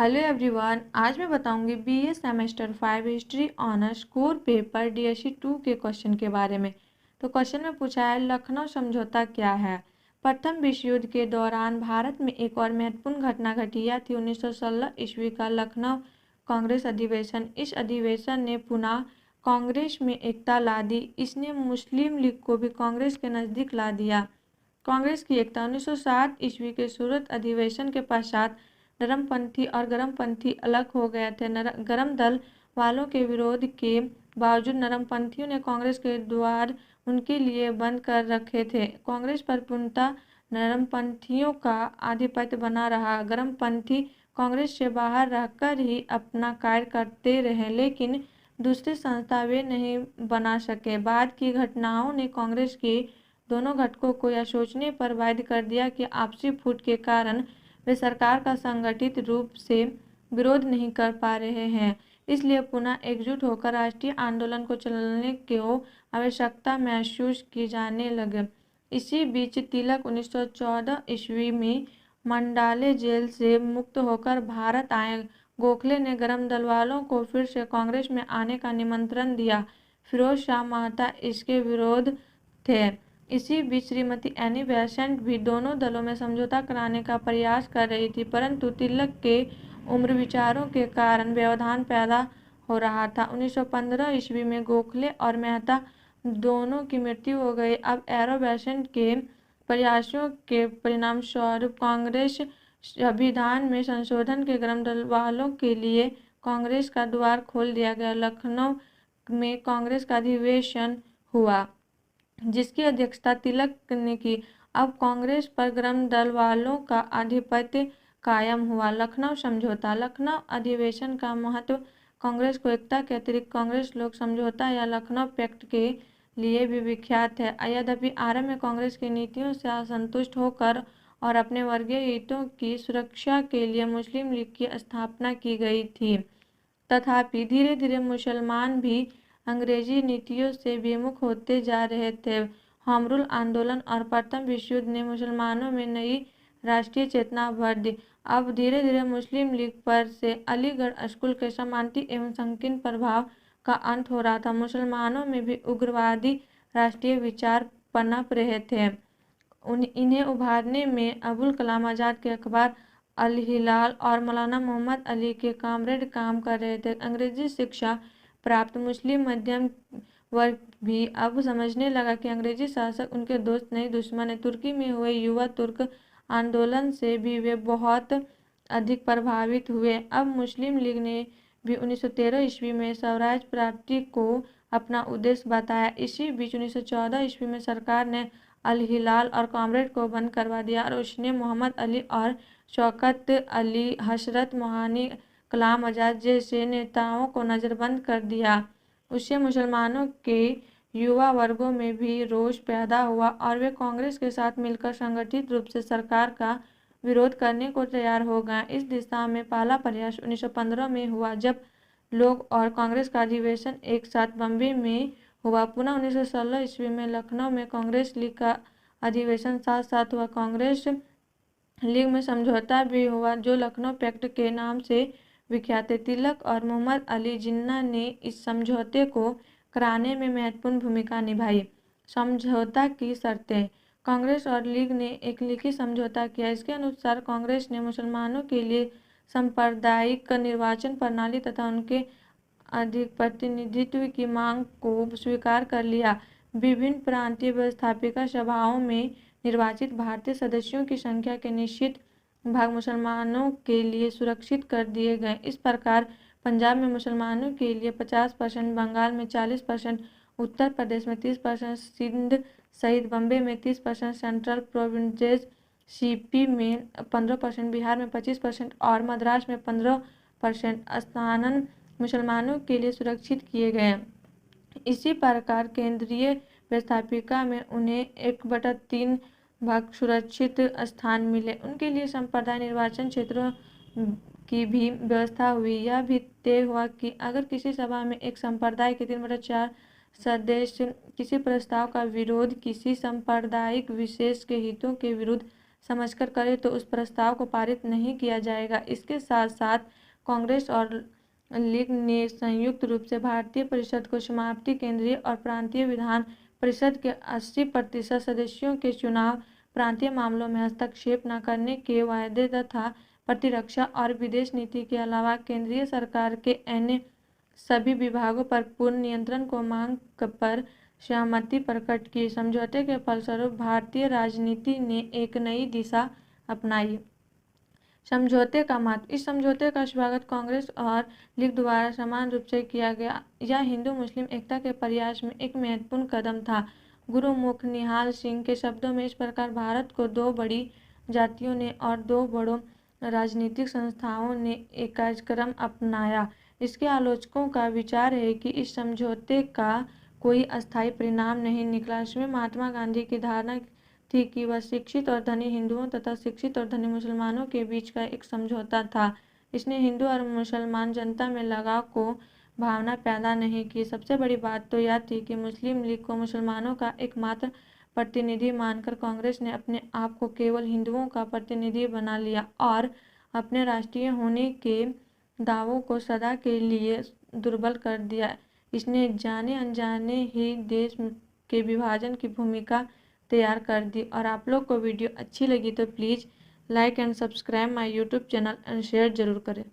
Hello everyone, आज मैं बताऊंगी BA semester 5 history honours core paper DSC 2 के क्वेश्चन के बारे में। तो क्वेश्चन में पूछा है, लखनऊ समझौता क्या है। प्रथम विश्व युद्ध के दौरान भारत में एक और महत्वपूर्ण घटना घटी। यह थी 1916 ईस्वी का लखनऊ कांग्रेस अधिवेशन। इस अधिवेशन ने पुनः कांग्रेस में एकता ला दी। इसने मुस्लिम लीग को भी कांग्रेस के नज़दीक ला दिया। कांग्रेस की एकता 1907 ईस्वी के सूरत अधिवेशन के पश्चात नरमपंथी और गरमपंथी अलग हो गए थे। गरम दल वालों के विरोध के बावजूद नरमपंथियों ने कांग्रेस के द्वार उनके लिए बंद कर रखे थे। कांग्रेस पर पूर्णतः नरमपंथियों का आधिपत्य बना रहा। गरमपंथी कांग्रेस से बाहर रहकर ही अपना कार्य करते रहे, लेकिन दूसरी संस्था वे नहीं बना सके। बाद की घटनाओं ने कांग्रेस के दोनों घटकों को यह सोचने पर बाध्य कर दिया कि आपसी फूट के कारण वे सरकार का संगठित रूप से विरोध नहीं कर पा रहे हैं, इसलिए पुनः एकजुट होकर राष्ट्रीय आंदोलन को चलाने की आवश्यकता महसूस की जाने लगे। इसी बीच तिलक 1914 ईस्वी में मंडाले जेल से मुक्त होकर भारत आए। गोखले ने गरम दल वालों को फिर से कांग्रेस में आने का निमंत्रण दिया। फिरोज शाह मेहता इसके विरोध थे। इसी बीच श्रीमती एनी बेसेंट भी दोनों दलों में समझौता कराने का प्रयास कर रही थी, परंतु तिलक के उम्र विचारों के कारण व्यवधान पैदा हो रहा था। 1915 ईस्वी में गोखले और मेहता दोनों की मृत्यु हो गई। अब एरो बेसेंट के प्रयासों के परिणामस्वरूप कांग्रेस संविधान में संशोधन के गरम दल वालों के लिए कांग्रेस का द्वार खोल दिया गया। लखनऊ में कांग्रेस का अधिवेशन हुआ, जिसकी अध्यक्षता तिलक ने की। अब कांग्रेस पर गरम दल वालों का आधिपत्य कायम हुआ। लखनऊ समझौता। लखनऊ अधिवेशन का महत्व कांग्रेस को एकता के अतिरिक्त कांग्रेस लोक समझौता या लखनऊ पैक्ट के लिए भी विख्यात है। यद्यपि आरंभ में कांग्रेस की नीतियों से असंतुष्ट होकर और अपने वर्गीय हितों की सुरक्षा के लिए मुस्लिम लीग की स्थापना की गई थी, तथापि धीरे धीरे मुसलमान भी अंग्रेजी नीतियों से विमुख होते जा रहे थे। होम रूल आंदोलन और प्रथम विश्व युद्ध ने मुसलमानों में नई राष्ट्रीय चेतना भर दी। अब धीरे धीरे मुस्लिम लीग पर से अलीगढ़ स्कूल के समांती एवं संकीर्ण प्रभाव का अंत हो रहा था। मुसलमानों में भी उग्रवादी राष्ट्रीय विचार पनप रहे थे। इन्हें उभारने में अबुल कलाम आज़ाद के अखबार अल हिलाल और मौलाना मोहम्मद अली के कामरेड काम कर रहे थे। अंग्रेजी शिक्षा प्राप्त मुस्लिम मध्यम वर्ग भी अब समझने लगा कि अंग्रेजी शासक उनके दोस्त नहीं दुश्मन है। तुर्की में हुए युवा तुर्क आंदोलन से भी वे बहुत अधिक प्रभावित हुए। अब मुस्लिम लीग ने भी 1913 ईस्वी में स्वराज प्राप्ति को अपना उद्देश्य बताया। इसी बीच 1914 ईस्वी में सरकार ने अल हिलाल और कामरेड को बंद करवा दिया और उसने मोहम्मद अली और शौकत अली, हसरत मोहानी, कलाम आज़ाद जैसे नेताओं को नज़रबंद कर दिया। उससे मुसलमानों के युवा वर्गों में भी रोष पैदा हुआ और वे कांग्रेस के साथ मिलकर संगठित रूप से सरकार का विरोध करने को तैयार हो गए। इस दिशा में पहला प्रयास 1915 में हुआ, जब लोग और कांग्रेस का अधिवेशन एक साथ बम्बई में हुआ। पुनः 1916 ईस्वी में लखनऊ में कांग्रेस लीग का अधिवेशन साथ साथ हुआ। कांग्रेस लीग में समझौता भी हुआ, जो लखनऊ पैक्ट के नाम से विख्यात है। तिलक और मोहम्मद अली जिन्ना ने इस समझौते को कराने में महत्वपूर्ण भूमिका निभाई। समझौता की शर्तें। कांग्रेस और लीग ने एक लिखित समझौता किया। इसके अनुसार कांग्रेस ने मुसलमानों के लिए सांप्रदायिक निर्वाचन प्रणाली तथा उनके अधिक प्रतिनिधित्व की मांग को स्वीकार कर लिया। विभिन्न प्रांतीय व्यवस्थापिका सभाओं में निर्वाचित भारतीय सदस्यों की संख्या के निश्चित भाग मुसलमानों के लिए सुरक्षित कर दिए गए। इस प्रकार पंजाब में मुसलमानों के लिए 50%, बंगाल में 40%, उत्तर प्रदेश में 30%, सिंध सहित बम्बई में 30%, सेंट्रल प्रोविंसेस सीपी में 15%, बिहार में 25% और मद्रास में 15% स्थान मुसलमानों के लिए सुरक्षित किए गए। इसी प्रकार केंद्रीय व्यवस्थापिका में उन्हें 1/3 भाग सुरक्षित स्थान मिले। उनके लिए संप्रदाय निर्वाचन क्षेत्रों की भी व्यवस्था हुई। यह भी तय हुआ कि अगर किसी सभा में एक संप्रदाय के 3/4 सदस्य किसी प्रस्ताव का विरोध किसी सांप्रदायिक विशेष के हितों के विरुद्ध समझकर करे तो उस प्रस्ताव को पारित नहीं किया जाएगा। इसके साथ साथ कांग्रेस और लीग ने संयुक्त रूप से भारतीय परिषद को समाप्ति, केंद्रीय और प्रांतीय विधान परिषद के 80% सदस्यों के चुनाव, प्रांतीय मामलों में हस्तक्षेप न करने के वायदे तथा प्रतिरक्षा और विदेश नीति के अलावा केंद्रीय सरकार के अन्य सभी विभागों पर पूर्ण नियंत्रण को मांग पर सहमति प्रकट की। समझौते के फलस्वरूप भारतीय राजनीति ने एक नई दिशा अपनाई। समझौते का महत्व। इस समझौते का स्वागत कांग्रेस और लीग द्वारा समान रूप से किया गया। यह हिंदू मुस्लिम एकता के प्रयास में एक महत्वपूर्ण कदम था। गुरुमुख निहाल सिंह के शब्दों में, इस प्रकार भारत को दो बड़ी जातियों ने और दो बड़ों राजनीतिक संस्थाओं ने एक कार्यक्रम अपनाया। इसके आलोचकों का विचार है कि इस समझौते का कोई अस्थायी परिणाम नहीं निकला। इसमें महात्मा गांधी की धारणा थी कि वह शिक्षित और धनी हिंदुओं तथा शिक्षित और धनी मुसलमानों के बीच का एक समझौता था। इसने हिंदू और मुसलमान जनता में लगाव को भावना पैदा नहीं की। सबसे बड़ी बात तो यह थी कि मुस्लिम लीग को मुसलमानों का एकमात्र प्रतिनिधि मानकर कांग्रेस ने अपने आप को केवल हिंदुओं का प्रतिनिधि बना लिया और अपने राष्ट्रीय होने के दावों को सदा के लिए दुर्बल कर दिया। इसने जाने अनजाने ही देश के विभाजन की भूमिका तैयार कर दी। और आप लोग को वीडियो अच्छी लगी तो please like and subscribe my YouTube channel and share जरूर करें।